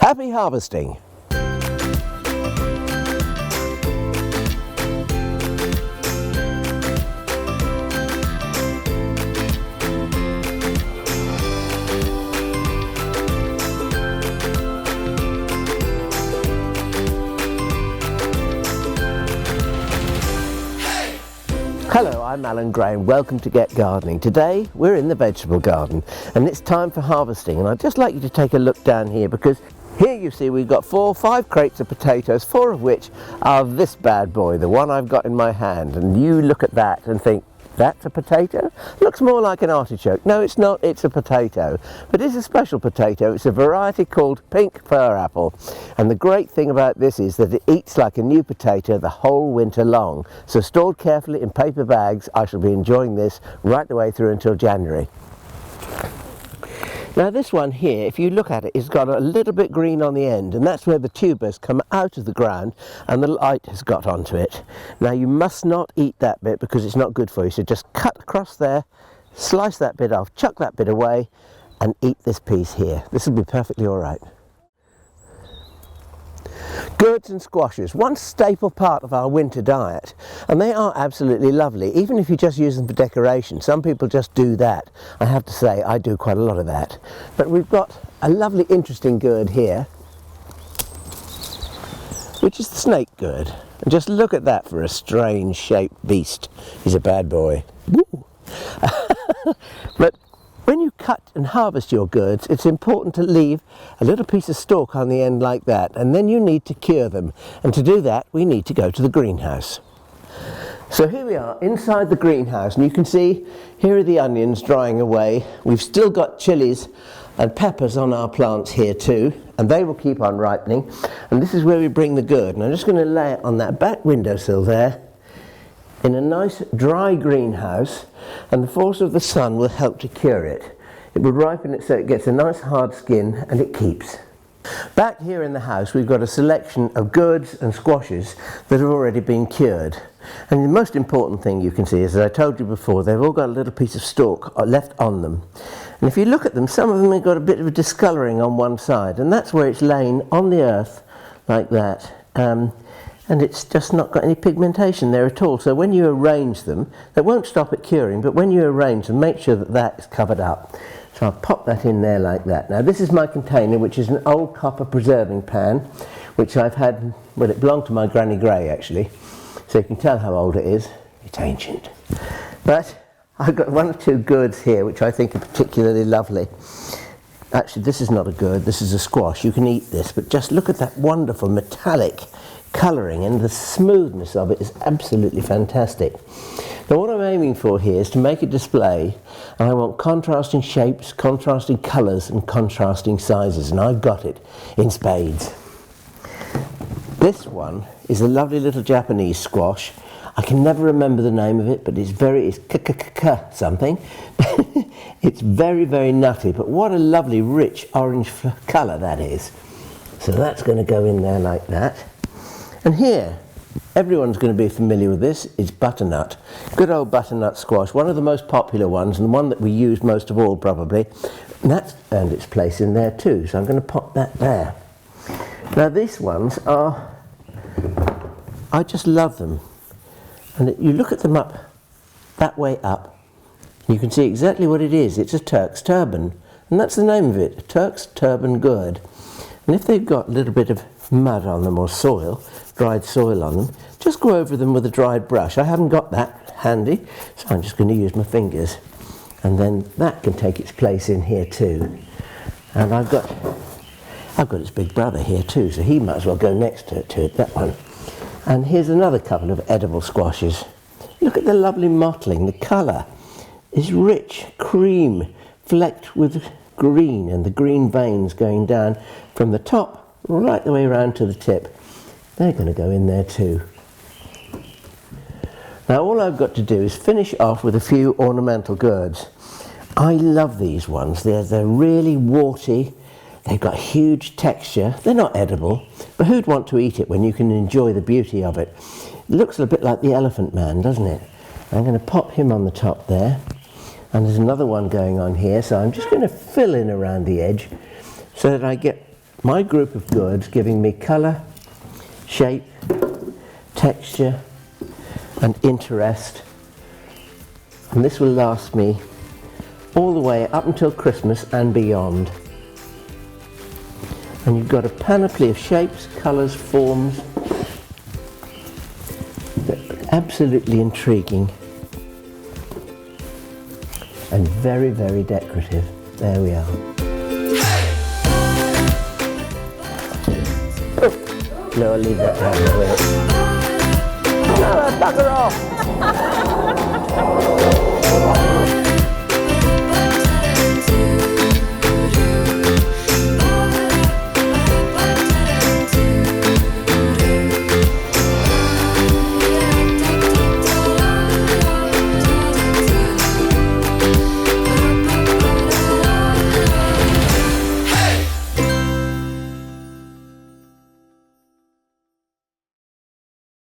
Happy harvesting! Hello, I'm Alan Gray and welcome to Get Gardening. Today we're in the vegetable garden and it's time for harvesting, and I'd just like you to take a look down here, because here you see we've got 5 crates of potatoes, 4 of which are this bad boy, the one I've got in my hand, and you look at that and think, that's a potato? Looks more like an artichoke. No, it's not, it's a potato. But it's a special potato. It's a variety called pink fir apple. And the great thing about this is that it eats like a new potato the whole winter long. So stored carefully in paper bags, I shall be enjoying this right the way through until January. Now this one here, if you look at it, it's got a little bit green on the end, and that's where the tubers come out of the ground and the light has got onto it. Now you must not eat that bit because it's not good for you, so just cut across there, slice that bit off, chuck that bit away and eat this piece here. This will be perfectly alright. Gourds and squashes, one staple part of our winter diet, and they are absolutely lovely, even if you just use them for decoration. Some people just do that. I have to say I do quite a lot of that. But we've got a lovely interesting gourd here, which is the snake gourd. And just look at that for a strange shaped beast. He's a bad boy. Woo. But when you cut and harvest your gourds, it's important to leave a little piece of stalk on the end like that, and then you need to cure them. And to do that, we need to go to the greenhouse. So here we are inside the greenhouse, and you can see here are the onions drying away. We've still got chilies and peppers on our plants here too, and they will keep on ripening. And this is where we bring the gourd. And I'm just going to lay it on that back windowsill there, in a nice dry greenhouse, and the force of the sun will help to cure it. It will ripen it so it gets a nice hard skin and it keeps. Back here in the house we've got a selection of gourds and squashes that have already been cured. And the most important thing you can see is, as I told you before, they've all got a little piece of stalk left on them. And if you look at them, some of them have got a bit of a discolouring on one side, and that's where it's laying on the earth like that. And it's just not got any pigmentation there at all. So when you arrange them, that won't stop it curing, but when you arrange them, make sure that that is covered up. So I'll pop that in there like that. Now this is my container, which is an old copper preserving pan, which I've had, well, it belonged to my Granny Gray actually, so you can tell how old it is. It's ancient. But I've got 1 or 2 gourds here, which I think are particularly lovely. Actually, this is not a gourd, this is a squash. You can eat this, but just look at that wonderful metallic colouring, and the smoothness of it is absolutely fantastic. Now what I'm aiming for here is to make a display, and I want contrasting shapes, contrasting colours and contrasting sizes, and I've got it in spades. This one is a lovely little Japanese squash. I can never remember the name of it, but it's something. It's very, very nutty, but what a lovely rich orange colour that is. So that's going to go in there like that. And here, everyone's going to be familiar with this, is butternut. Good old butternut squash, one of the most popular ones, and the one that we use most of all probably. And that's earned its place in there too, so I'm going to pop that there. Now these ones are, I just love them. And you look at them up, that way up, you can see exactly what it is. It's a Turk's turban, and that's the name of it, a Turk's turban gourd. And if they've got a little bit of mud on them or soil, dried soil on them, just go over them with a dried brush. I haven't got that handy, so I'm just going to use my fingers, and then that can take its place in here too. And I've got its big brother here too, so he might as well go next to it, that one. And here's another couple of edible squashes. Look at the lovely mottling. The colour is rich cream flecked with green, and the green veins going down from the top right the way around to the tip. They're going to go in there too. Now all I've got to do is finish off with a few ornamental gourds. I love these ones. They're really warty. They've got huge texture. They're not edible, but who'd want to eat it when you can enjoy the beauty of it? It looks a bit like the Elephant Man, doesn't it? I'm going to pop him on the top there. And there's another one going on here, so I'm just going to fill in around the edge so that I get my group of goods giving me colour, shape, texture and interest, and this will last me all the way up until Christmas and beyond. And you've got a panoply of shapes, colours, forms that are absolutely intriguing and very, very decorative. There we are. Oh, no, I'll leave that out of the way. No, bugger off!